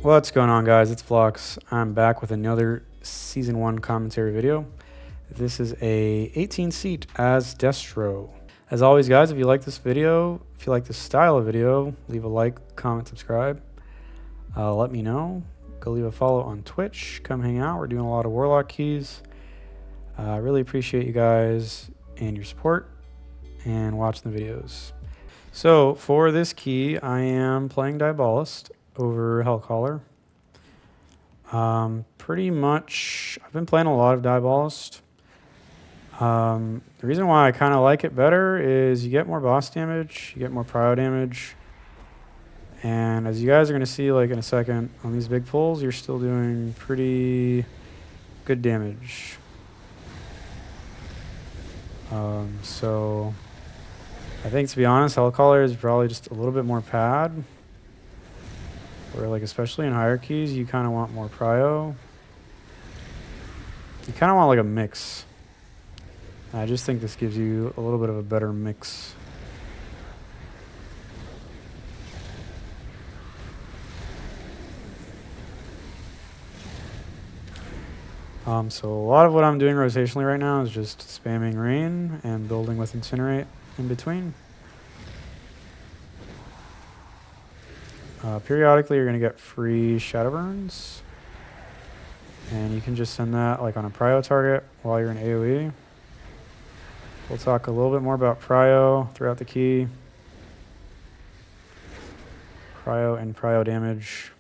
What's going on, guys? It's Vlox. I'm back with another Season 1 commentary video. This is a 18 seat as Destro. As always, guys, if you like this video, if you like this style of video, leave a like, comment, subscribe. Let me know. Go leave a follow on Twitch. Come hang out. We're doing a lot of Warlock keys. I really appreciate you guys and your support and watching the videos. So for this key, I am playing Diabolist over Hellcaller. Pretty much, I've been playing a lot of Diabolist. The reason why I kind of like it better is you get more boss damage, you get more prio damage, and as you guys are going to see like in a second, on these big pulls, you're still doing pretty good damage. So I think, to be honest, Hellcaller is probably just a little bit more pad. Where, like, especially in hierarchies, you kind of want more prio. You kind of want like a mix. I just think this gives you a little bit of a better mix. So a lot of what I'm doing rotationally right now is just spamming Rain and building with Incinerate in between. Periodically, you're going to get free Shadow Burns. And you can just send that like on a prio target while you're in AoE. We'll talk a little bit more about prio throughout the key. Prio and prio damage.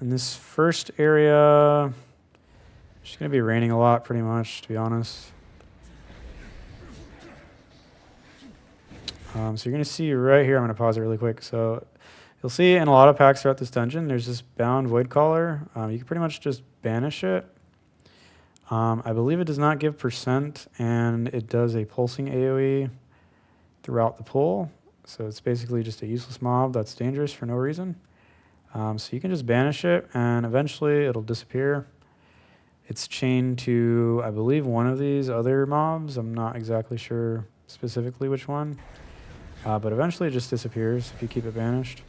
In this first area, I'm just going to be raining a lot pretty much, to be honest. So you're going to see right here, I'm going to pause it really quick. So you'll see in a lot of packs throughout this dungeon, there's this bound Void Caller. You can pretty much just banish it. I believe it does not give percent, and it does a pulsing AoE throughout the pull. So it's basically just a useless mob that's dangerous for no reason. So you can just banish it, and eventually it'll disappear. It's chained to, I believe, one of these other mobs. I'm not exactly sure specifically which one. But eventually it just disappears if you keep it banished.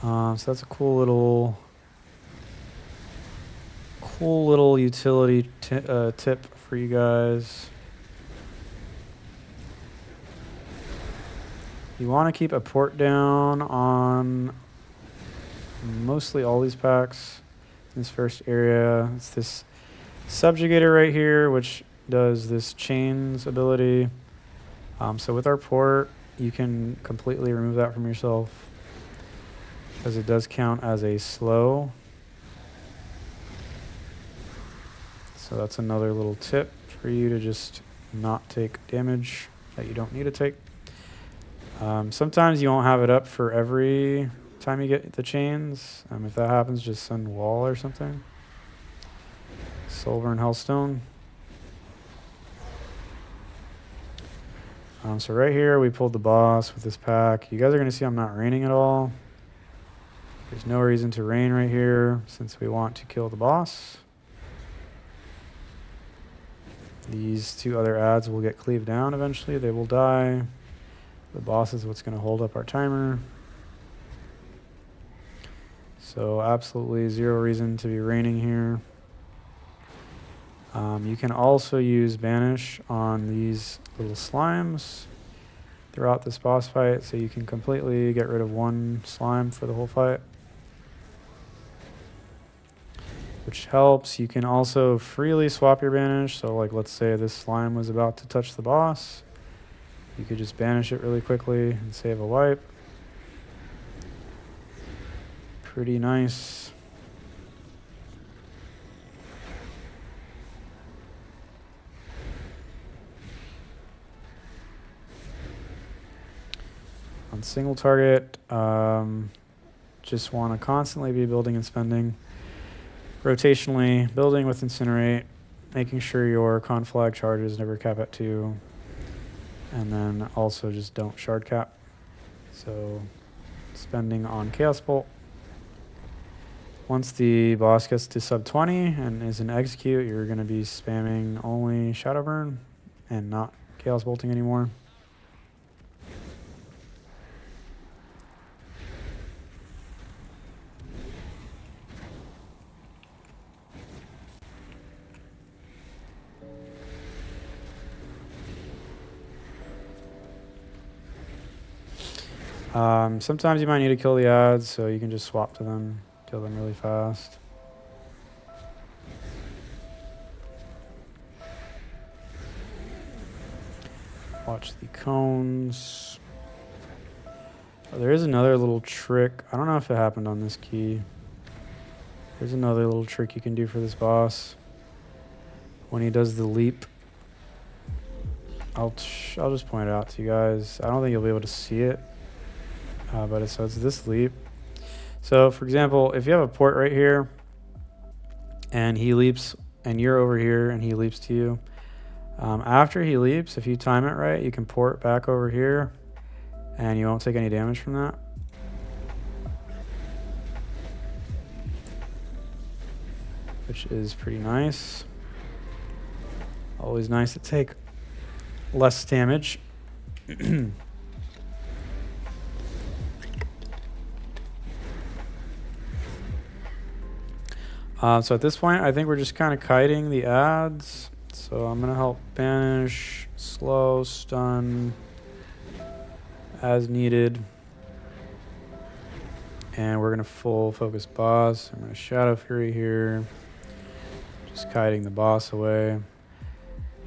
So that's a cool little utility tip for you guys. You want to keep a port down on mostly all these packs. In this first area, it's this subjugator right here, which does this chains ability. So with our port, you can completely remove that from yourself, because it does count as a slow. So that's another little tip for you to just not take damage that you don't need to take. Sometimes you won't have it up for every time you get the chains. If that happens, just send wall or something. Silver and Hellstone. So right here, we pulled the boss with this pack. You guys are going to see I'm not raining at all. There's no reason to rain right here since we want to kill the boss. These two other ads will get cleaved down eventually. They will die. The boss is what's going to hold up our timer. So absolutely zero reason to be raining here. You can also use Banish on these little slimes throughout this boss fight, so you can completely get rid of one slime for the whole fight, which helps. You can also freely swap your Banish, so like let's say this slime was about to touch the boss. You could just banish it really quickly and save a wipe. Pretty nice. On single target, just want to constantly be building and spending. Rotationally, building with Incinerate, making sure your conflag charges never cap at 2. And then also just don't shard cap. So spending on Chaos Bolt. Once the boss gets to sub 20 and is in execute, you're going to be spamming only Shadow Burn and not Chaos Bolting anymore. Sometimes you might need to kill the ads, so you can just swap to them, kill them really fast. Watch the cones. Oh, there is another little trick. I don't know if it happened on this key. There's another little trick you can do for this boss. When he does the leap, I'll just point it out to you guys. I don't think you'll be able to see it. But it's this leap. So for example, if you have a port right here and he leaps and you're over here and he leaps to you, after he leaps, if you time it right, you can port back over here and you won't take any damage from that. Which is pretty nice. Always nice to take less damage. So at this point, I think we're just kind of kiting the ads. So I'm going to help banish, slow, stun, as needed. And we're going to full focus boss. I'm going to Shadow Fury here. Just kiting the boss away.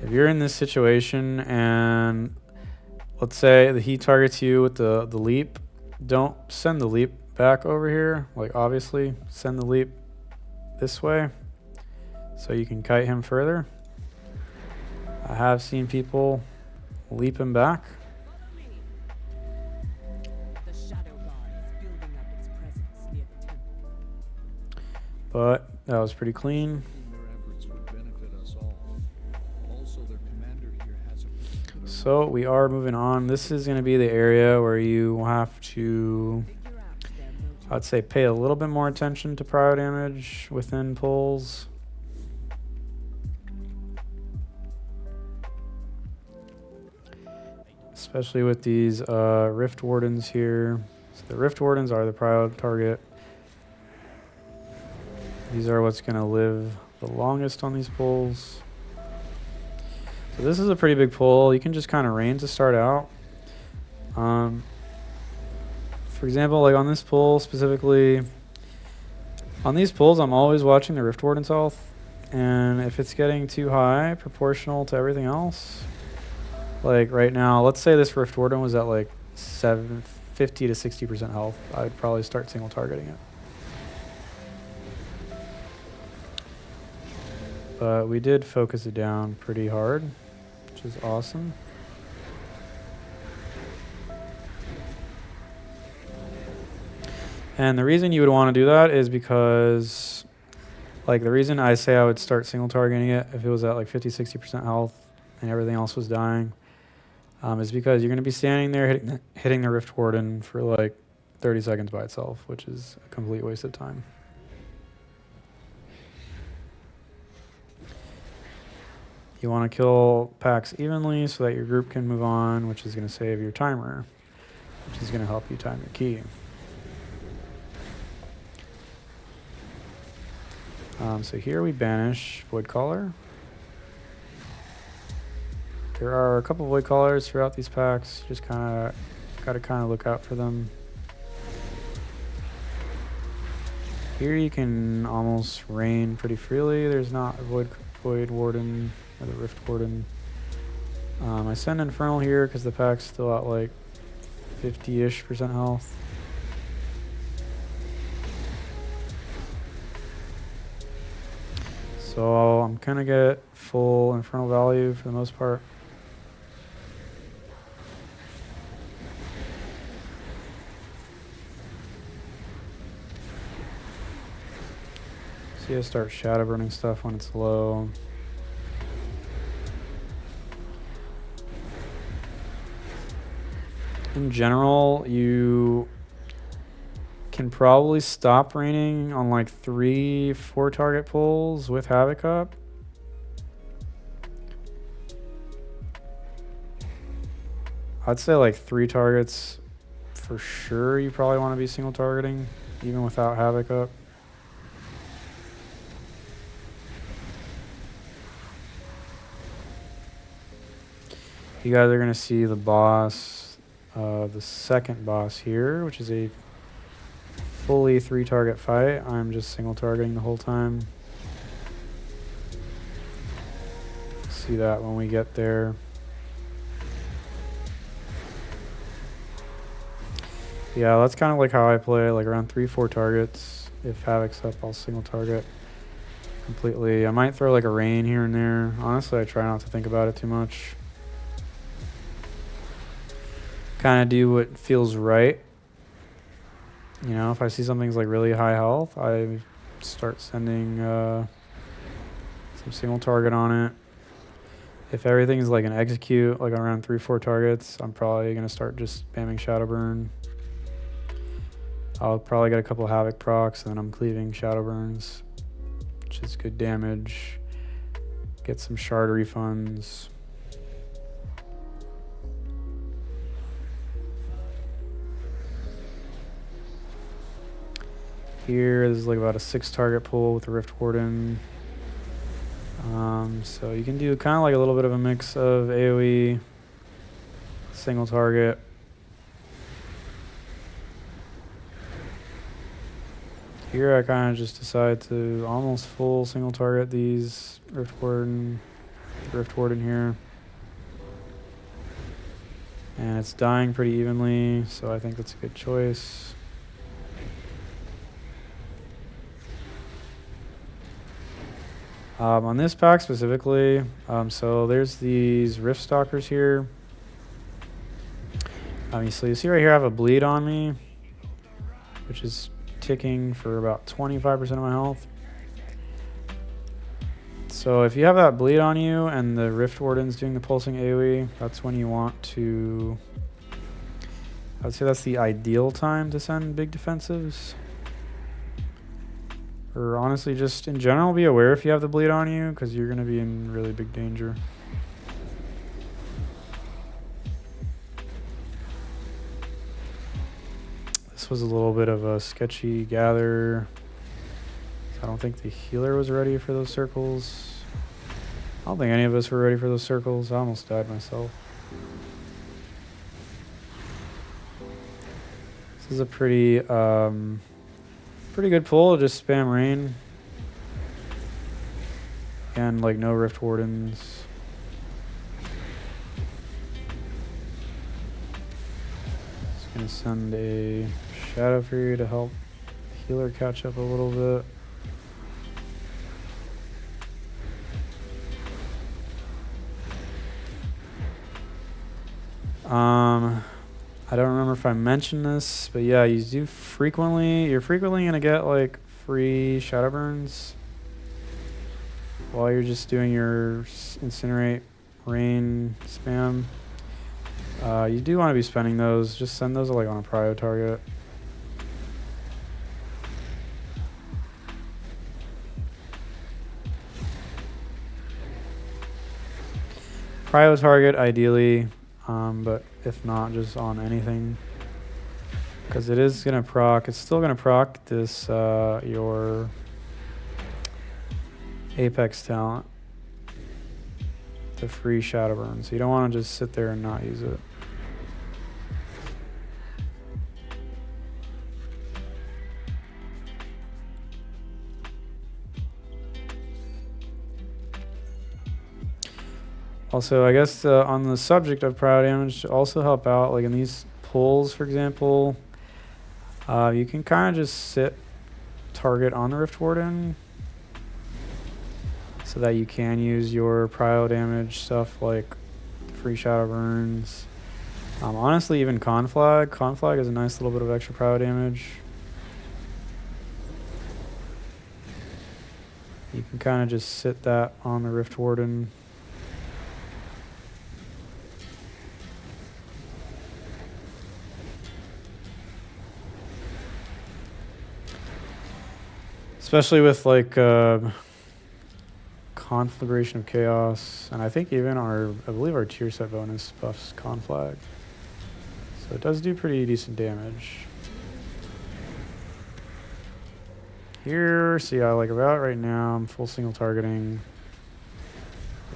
If you're in this situation and let's say that he targets you with the leap, don't send the leap back over here. Like obviously, send the leap this way so you can kite him further. I have seen people leap him back. But that was pretty clean. So we are moving on. This is going to be the area where you have to, I'd say, pay a little bit more attention to prio damage within pulls. Especially with these Rift Wardens here. So the Rift Wardens are the prio target. These are what's going to live the longest on these pulls. So this is a pretty big pull. You can just kind of range to start out. For example, like on this pull specifically, on these pulls, I'm always watching the Rift Warden's health. And if it's getting too high, proportional to everything else, like right now, let's say this Rift Warden was at like 50 to 60% health, I would probably start single targeting it. But we did focus it down pretty hard, which is awesome. And the reason you would want to do that is because, like, the reason I say I would start single targeting it if it was at like 50, 60% health and everything else was dying, is because you're going to be standing there hitting the Rift Warden for like 30 seconds by itself, which is a complete waste of time. You want to kill packs evenly so that your group can move on, which is going to save your timer, which is going to help you time your key. So here we banish Voidcaller. There are a couple Void Callers throughout these packs. Just got to look out for them. Here you can almost rain pretty freely. There's not a Void Warden or the Rift Warden. I send Infernal here because the pack's still at like 50-ish% health. So I'm gonna get full Infernal value for the most part. So you start shadow burning stuff when it's low. In general, you can probably stop raining on like 3-4 target pulls with Havoc up. I'd say like 3 targets for sure you probably want to be single targeting, even without Havoc up. You guys are going to see the boss, the second boss here, which is a fully 3 target fight. I'm just single targeting the whole time. See that when we get there. Yeah, that's kind of like how I play, like around 3-4 targets. If Havoc's up, I'll single target completely. I might throw like a rain here and there. Honestly, I try not to think about it too much. Kind of do what feels right. You know, if I see something's like really high health, I start sending some single target on it. If everything's like an execute, like around 3-4 targets, I'm probably going to start just spamming Shadow Burn. I'll probably get a couple Havoc procs, and then I'm cleaving Shadow Burns, which is good damage. Get some shard refunds. Here is like about a 6 target pull with the Rift Warden. So you can do kind of like a little bit of a mix of AoE, single target. Here I kind of just decide to almost full single target these Rift Warden here. And it's dying pretty evenly, so I think that's a good choice. On this pack specifically, so there's these Rift Stalkers here. So you see right here I have a bleed on me, which is ticking for about 25% of my health. So if you have that bleed on you and the Rift Warden's doing the pulsing AoE, that's when you want to, I would say that's the ideal time to send big defensives. Or honestly, just in general, be aware if you have the bleed on you, because you're going to be in really big danger. This was a little bit of a sketchy gather. I don't think the healer was ready for those circles. I don't think any of us were ready for those circles. I almost died myself. This is a pretty good pull. Just spam rain. And like no Rift Wardens. Just gonna send a Shadow Fury to help healer catch up a little bit. I don't remember if I mentioned this, but yeah, you're frequently gonna get like free Shadow Burns while you're just doing your Incinerate Rain spam. You do want to be spending those. Just send those like on a prio target. Prio target ideally, but if not, just on anything, because it is gonna proc. It's still gonna proc this your Apex talent, the free Shadow Burn. So you don't want to just sit there and not use it. Also, I guess on the subject of prio damage, to also help out, like in these pulls, for example, you can kind of just sit target on the Rift Warden so that you can use your prio damage stuff like free Shadow Burns. Honestly, even Conflag. Conflag is a nice little bit of extra prio damage. You can kind of just sit that on the Rift Warden. Especially with like Conflagration of Chaos, and I think even I believe our tier set bonus buffs Conflag. So it does do pretty decent damage. Here, see, I like about right now, I'm full single targeting.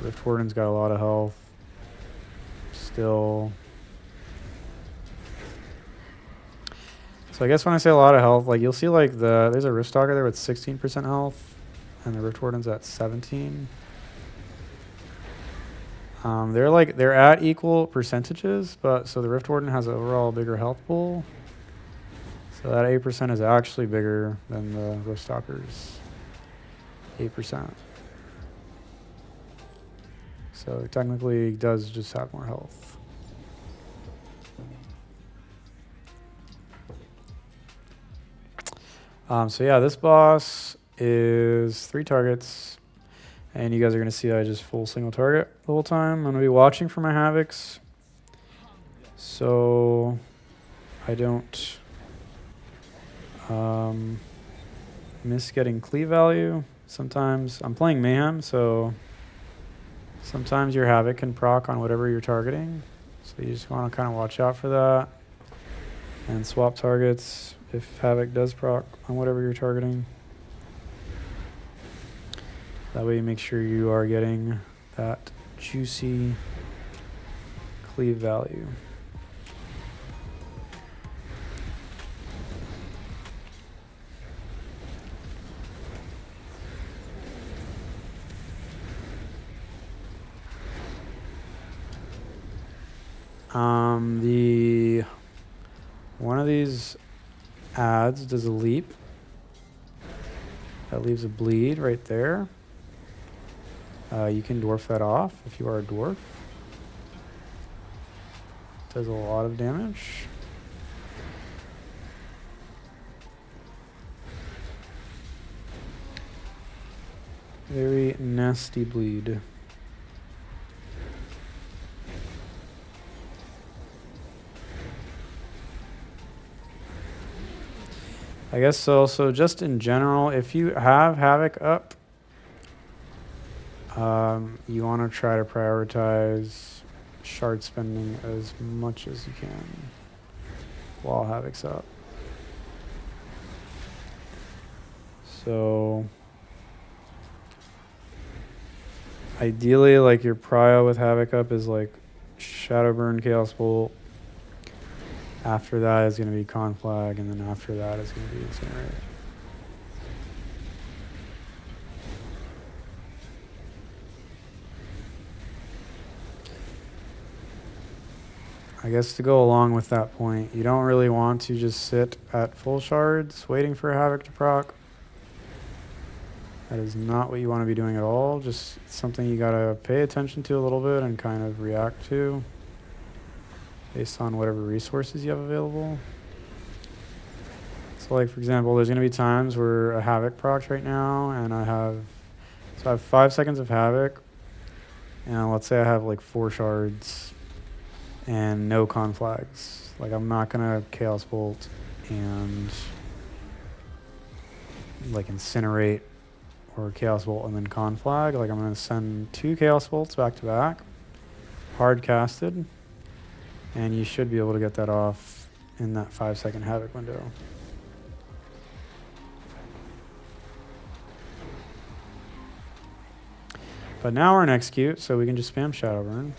Rift Warden's got a lot of health. Still. So I guess when I say a lot of health, like you'll see like there's a Rift Stalker there with 16% health, and the Rift Warden's at 17. They're at equal percentages, but so the Rift Warden has an overall bigger health pool. So that 8% is actually bigger than the Rift Stalker's 8%. So it technically does just have more health. So yeah, this boss is 3 targets. And you guys are going to see I just full single target the whole time. I'm going to be watching for my Havocs, so I don't miss getting cleave value. Sometimes I'm playing Mayhem, so sometimes your Havoc can proc on whatever you're targeting. So you just want to kind of watch out for that and swap targets if Havoc does proc on whatever you're targeting. That way you make sure you are getting that juicy cleave value. One of these adds does a leap. That leaves a bleed right there. You can dwarf that off if you are a dwarf. Does a lot of damage. Very nasty bleed. I guess so. So just in general, if you have Havoc up, you want to try to prioritize shard spending as much as you can while Havoc's up. So ideally, like your prio with Havoc up is like Shadowburn, Chaos Bolt. After that is going to be Conflag, and then after that is going to be Incinerate. I guess to go along with that point, you don't really want to just sit at full shards waiting for Havoc to proc. That is not what you want to be doing at all. Just something you gotta pay attention to a little bit and kind of react to based on whatever resources you have available. So like for example, there's gonna be times where a Havoc procs right now and I have 5 seconds of Havoc, and let's say I have like 4 shards and no conflags. Like I'm not gonna Chaos Bolt and like Incinerate or Chaos Bolt and then conflag. Like I'm gonna send 2 Chaos Bolts back to back, hard casted, and you should be able to get that off in that 5-second Havoc window. But now we're in execute, so we can just spam Shadowburn.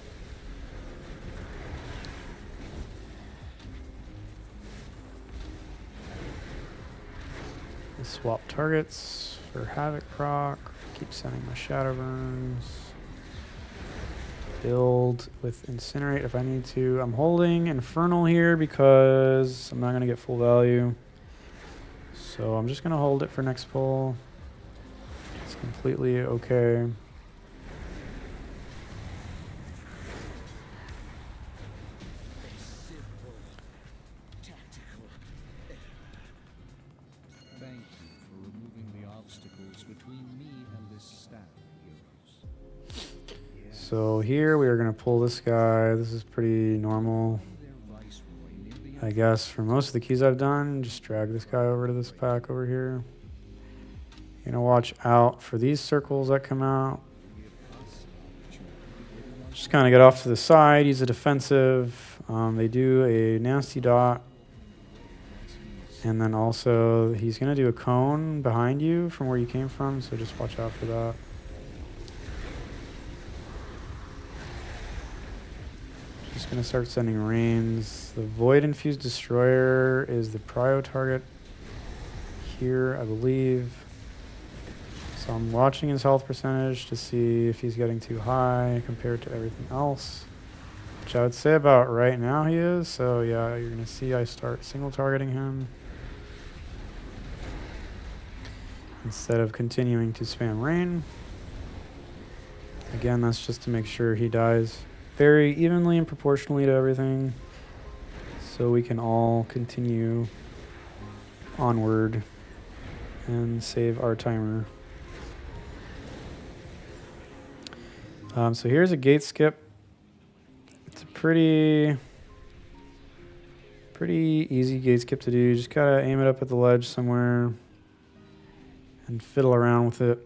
Swap targets for Havoc proc. Keep sending my Shadowburns. Build with Incinerate if I need to. I'm holding Infernal here because I'm not going to get full value. So I'm just going to hold it for next pull. It's completely okay. So here we are going to pull this guy. This is pretty normal, I guess, for most of the keys I've done. Just drag this guy over to this pack over here. You're going to watch out for these circles that come out. Just kind of get off to the side, use a defensive. They do a nasty dot. And then also, he's going to do a cone behind you from where you came from, so just watch out for that. Just going to start sending rains. The Void Infused Destroyer is the prio target here, I believe. So I'm watching his health percentage to see if he's getting too high compared to everything else, which I would say about right now he is. So yeah, you're going to see I start single targeting him instead of continuing to spam rain. Again, that's just to make sure he dies very evenly and proportionally to everything, so we can all continue onward and save our timer. So here's a gate skip. It's a pretty easy gate skip to do. You just gotta aim it up at the ledge somewhere and fiddle around with it.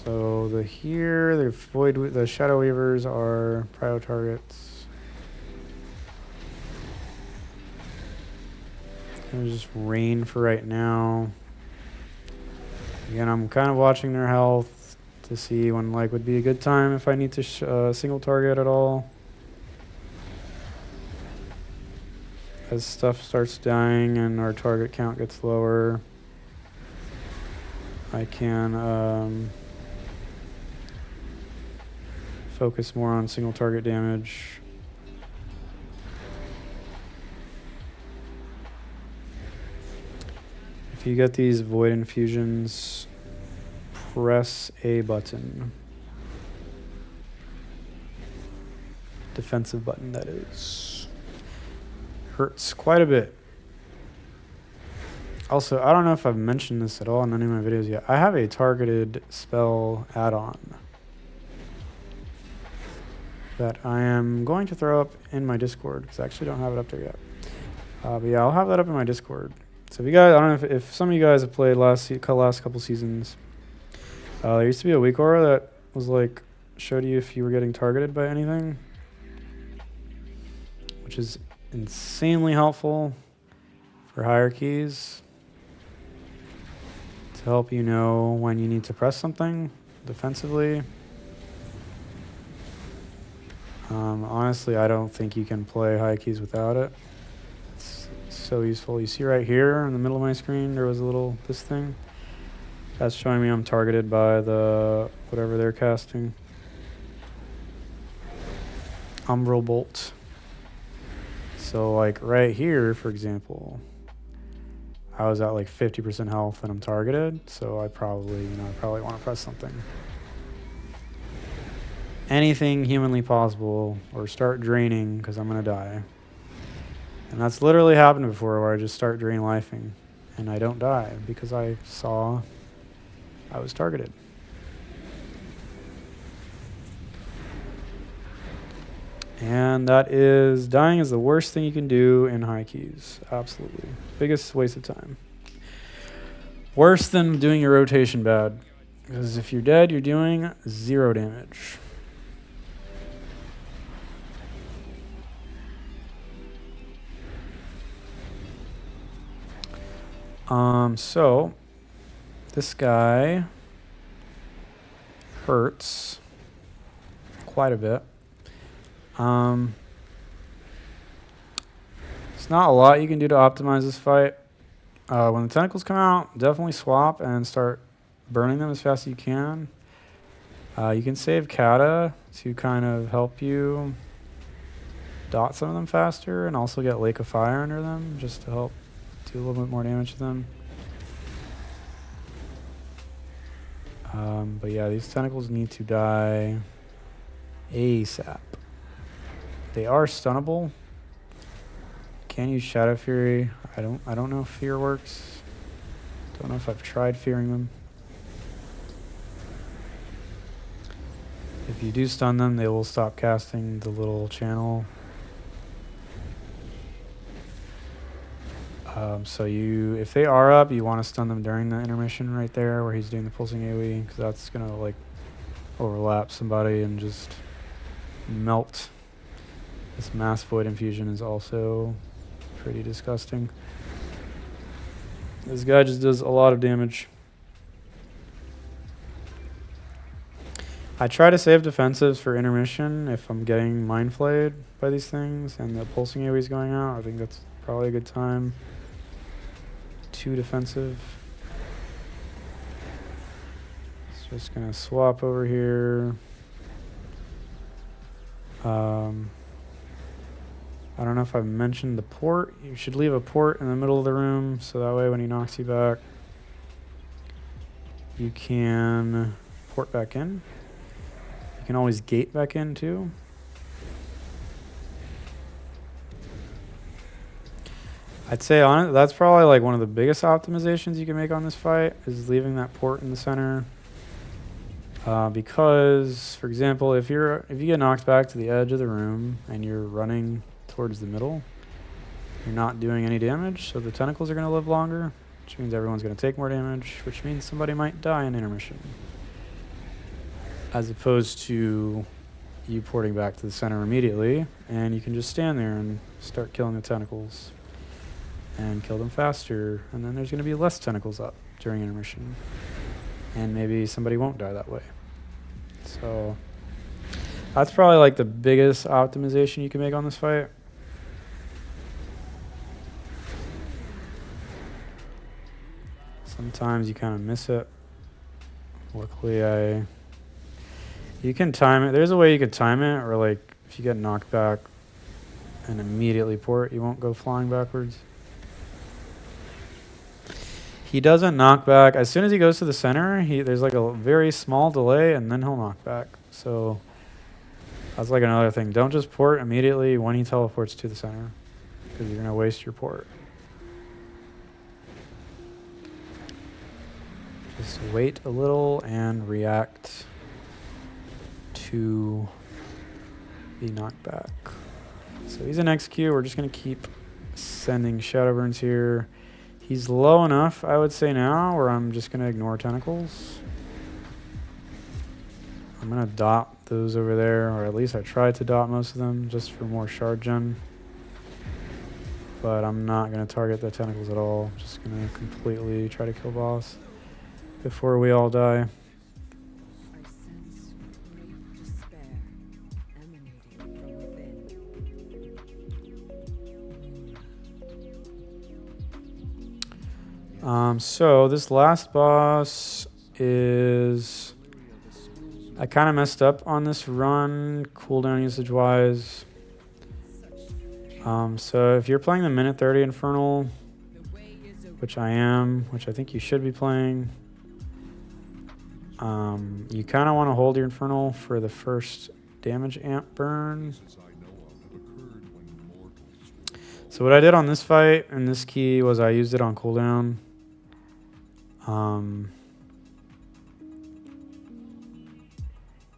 So the Shadow Weavers are prio targets. Gonna just rain for right now. Again, I'm kind of watching their health to see when would be a good time if I need to single target at all. As stuff starts dying and our target count gets lower, I can focus more on single target damage. If you get these void infusions, press A button. Defensive button, that is. Hurts quite a bit. Also, I don't know if I've mentioned this at all in any of my videos yet. I have a targeted spell add-on that I am going to throw up in my Discord, because I actually don't have it up there yet. But yeah, I'll have that up in my Discord. So if you guys, I don't know if some of you guys have played last couple seasons, there used to be a weak aura that was showed you if you were getting targeted by anything, which is insanely helpful for hierarchies to help you know when you need to press something defensively. Honestly, I don't think you can play high keys without it. It's so useful. You see right here in the middle of my screen, there was this thing. That's showing me I'm targeted by the whatever they're casting. Umbral Bolt. So right here, for example, I was at 50% health and I'm targeted, so I probably want to press something. Anything humanly possible, or start draining because I'm gonna die. And that's literally happened before, where I just start drain lifing and I don't die because I saw I was targeted. And dying is the worst thing you can do in high keys. Absolutely. Biggest waste of time. Worse than doing your rotation bad. Because if you're dead, you're doing 0 damage. So this guy hurts quite a bit. It's not a lot you can do to optimize this fight. When the tentacles come out, definitely swap and start burning them as fast as you can. You can save Kata to kind of help you dot some of them faster, and also get Lake of Fire under them just to help do a little bit more damage to them. But yeah, these tentacles need to die ASAP. They are stunnable. Can use Shadow Fury. I don't know if Fear works. Don't know if I've tried fearing them. If you do stun them, they will stop casting the little channel. So if they are up, you want to stun them during the intermission right there where he's doing the pulsing AoE, because that's going to like overlap somebody and just melt. This mass void infusion is also pretty disgusting. This guy just does a lot of damage. I try to save defensives for intermission if I'm getting mind flayed by these things and the pulsing AoE is going out. I think that's probably a good time. 2 defensive. Just gonna swap over here. I don't know if I've mentioned the port. You should leave a port in the middle of the room, so that way when he knocks you back, you can port back in. You can always gate back in too. I'd say on it, that's probably like one of the biggest optimizations you can make on this fight, is leaving that port in the center. Because, for example, if you get knocked back to the edge of the room and you're running towards the middle, you're not doing any damage, so the tentacles are going to live longer, which means everyone's going to take more damage, which means somebody might die in intermission. As opposed to you porting back to the center immediately, and you can just stand there and start killing the tentacles and kill them faster, and then there's going to be less tentacles up during intermission, and maybe somebody won't die that way. So that's probably like the biggest optimization you can make on this fight. Sometimes you kind of miss it. Luckily you can time it. There's a way you could time it, or like if you get knocked back and immediately port, you won't go flying backwards. He doesn't knock back. As soon as he goes to the center, there's like a very small delay, and then he'll knock back. So that's like another thing. Don't just port immediately when he teleports to the center, because you're going to waste your port. Just wait a little and react to the knockback. So he's an XQ. We're just going to keep sending Shadow Burns here. He's low enough, I would say now, where I'm just going to ignore tentacles. I'm going to dot those over there, or at least I tried to dot most of them just for more shard gen. But I'm not going to target the tentacles at all. Just going to completely try to kill boss before we all die. So this last boss is, I kind of messed up on this run cooldown usage wise. So if you're playing the minute 30 Infernal, which I am, which I think you should be playing, you kind of want to hold your Infernal for the first damage amp burn. So what I did on this fight and this key was I used it on cooldown.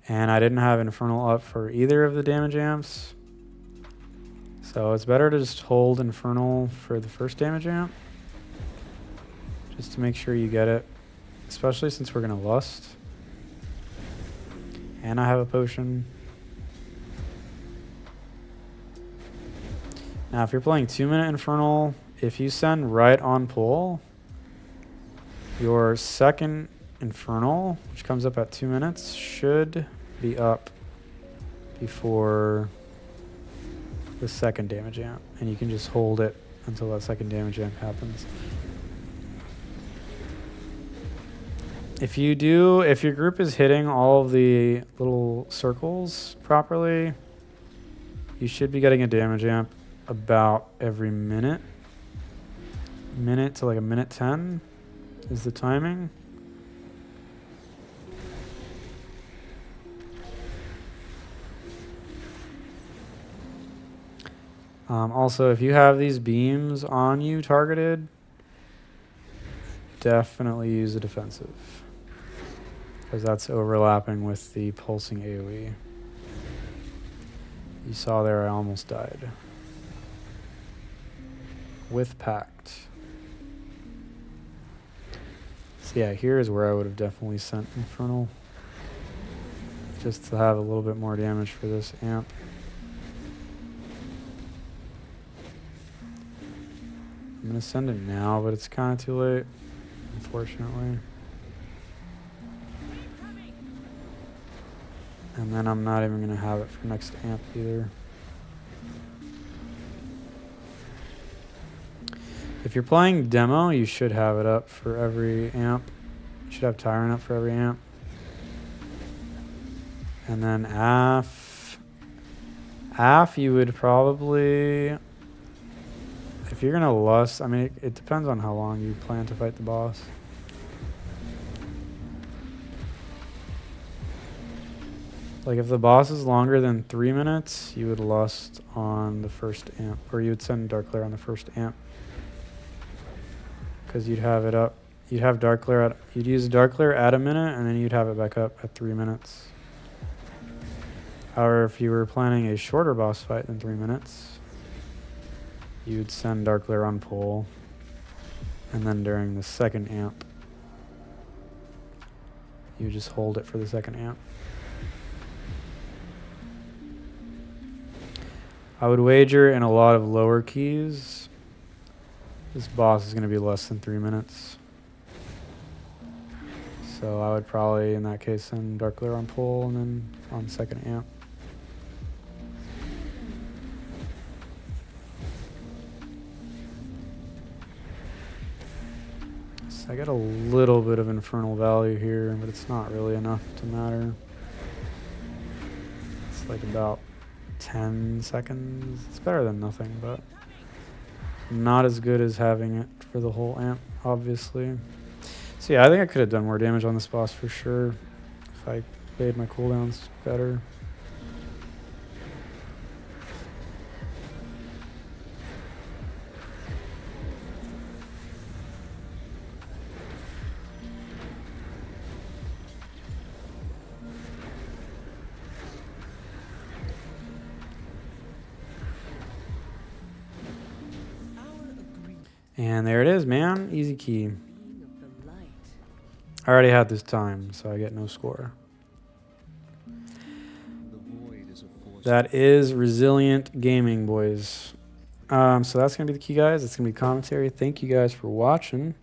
And I didn't have Infernal up for either of the damage amps. So it's better to just hold Infernal for the first damage amp, just to make sure you get it, especially since we're going to Lust. And I have a potion. Now if you're playing 2-minute Infernal, if you send right on pull, your second Infernal, which comes up at 2 minutes, should be up before the second damage amp, and you can just hold it until that second damage amp happens. If your group is hitting all of the little circles properly, you should be getting a damage amp about every minute to like a minute 10 is the timing. Also, if you have these beams on you targeted, definitely use a defensive, because that's overlapping with the pulsing AoE. You saw there I almost died. With Pact. So yeah, here is where I would have definitely sent Infernal, just to have a little bit more damage for this amp. I'm going to send it now, but it's kind of too late, unfortunately. And then I'm not even going to have it for next amp either. If you're playing demo, you should have it up for every amp. You should have Tyrant up for every amp. And then AF, you would probably... If you're going to lust, I mean, it depends on how long you plan to fight the boss. Like, if the boss is longer than 3 minutes, you would lust on the first amp, or you would send Dark Lair on the first amp. Because you'd have it up, you'd have Dark Lair at, you'd use Dark Lair at a minute, and then you'd have it back up at 3 minutes. However, if you were planning a shorter boss fight than 3 minutes, you'd send Dark Lair on pull, and then during the second amp, you just hold it for the second amp. I would wager in a lot of lower keys, this boss is going to be less than 3 minutes. So I would probably, in that case, send Dark Lair on pull and then on second amp. So I got a little bit of infernal value here, but it's not really enough to matter. It's like about 10 seconds. It's better than nothing, but not as good as having it for the whole amp, obviously. So yeah, I think I could have done more damage on this boss for sure if I played my cooldowns better. And there it is, man. Easy key. I already had this time, so I get no score. That is Resilient Gaming, boys. So that's going to be the key, guys. That's going to be commentary. Thank you guys for watching.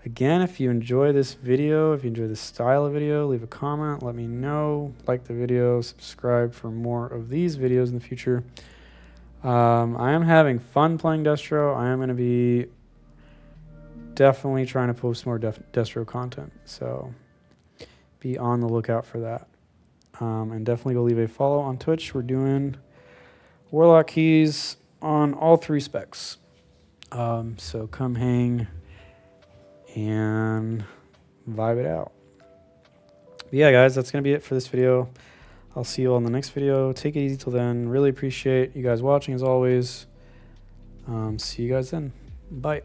Again, if you enjoy this video, if you enjoy this style of video, leave a comment. Let me know. Like the video. Subscribe for more of these videos in the future. I am having fun playing Destro. I am going to be definitely trying to post more Destro content. So be on the lookout for that. And definitely go leave a follow on Twitch. We're doing Warlock keys on all 3 specs. So come hang and vibe it out. But yeah, guys, that's going to be it for this video. I'll see you all in the next video. Take it easy till then. Really appreciate you guys watching as always. See you guys then. Bye.